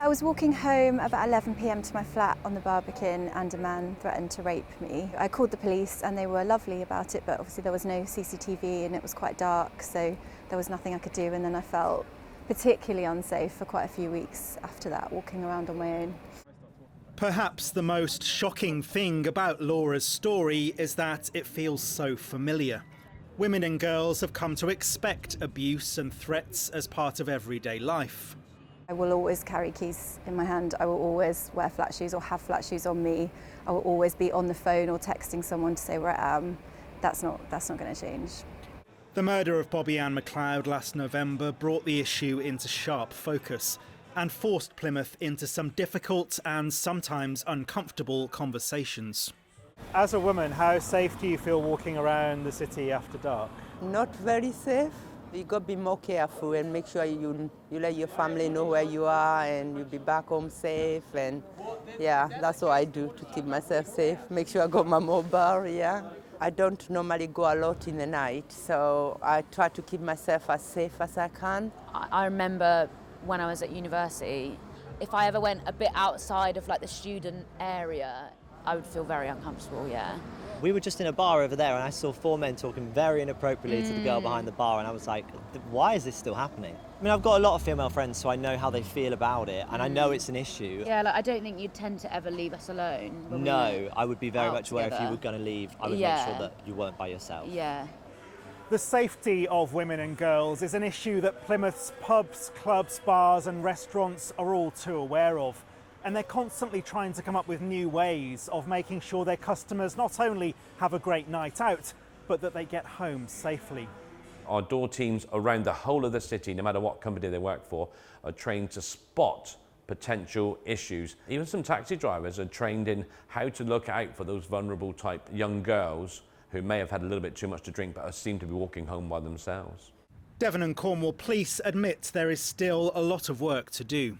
I was walking home about 11 p.m. to my flat on the Barbican and a man threatened to rape me. I called the police and they were lovely about it, but obviously there was no CCTV and it was quite dark, so there was nothing I could do, and then I felt particularly unsafe for quite a few weeks after that, walking around on my own. Perhaps the most shocking thing about Laura's story is that it feels so familiar. Women and girls have come to expect abuse and threats as part of everyday life. I will always carry keys in my hand. I will always wear flat shoes or have flat shoes on me. I will always be on the phone or texting someone to say where I am. That's not going to change. The murder of Bobby Ann McLeod last November brought the issue into sharp focus and forced Plymouth into some difficult and sometimes uncomfortable conversations. As a woman, how safe do you feel walking around the city after dark? Not very safe. You got to be more careful and make sure you let your family know where you are and you'll be back home safe. And yeah, that's what I do to keep myself safe. Make sure I got my mobile, yeah. I don't normally go a lot in the night, so I try to keep myself as safe as I can. I remember when I was at university, if I ever went a bit outside of like the student area, I would feel very uncomfortable, yeah. We were just in a bar over there and I saw 4 men talking very inappropriately to the girl behind the bar, and I was like, why is this still happening? I mean, I've got a lot of female friends, so I know how they feel about it, and I know it's an issue. Yeah, like I don't think you'd tend to ever leave us alone. No, I would be very much aware together. if you were going to leave, I would make sure that you weren't by yourself. Yeah. The safety of women and girls is an issue that Plymouth's pubs, clubs, bars and restaurants are all too aware of. And they're constantly trying to come up with new ways of making sure their customers not only have a great night out, but that they get home safely. Our door teams around the whole of the city, no matter what company they work for, are trained to spot potential issues. Even some taxi drivers are trained in how to look out for those vulnerable type young girls who may have had a little bit too much to drink but seem to be walking home by themselves. Devon and Cornwall Police admit there is still a lot of work to do.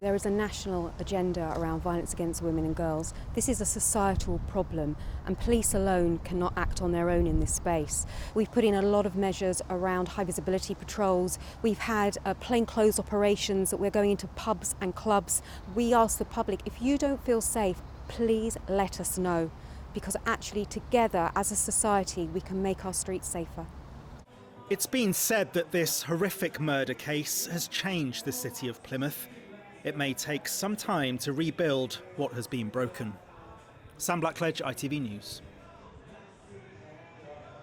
There is a national agenda around violence against women and girls. This is a societal problem, and police alone cannot act on their own in this space. We've put in a lot of measures around high visibility patrols. We've had plainclothes operations that we're going into pubs and clubs. We ask the public, if you don't feel safe, please let us know, because actually together as a society we can make our streets safer. It's been said that this horrific murder case has changed the city of Plymouth. It may take some time to rebuild what has been broken. Sam Blackledge, ITV News.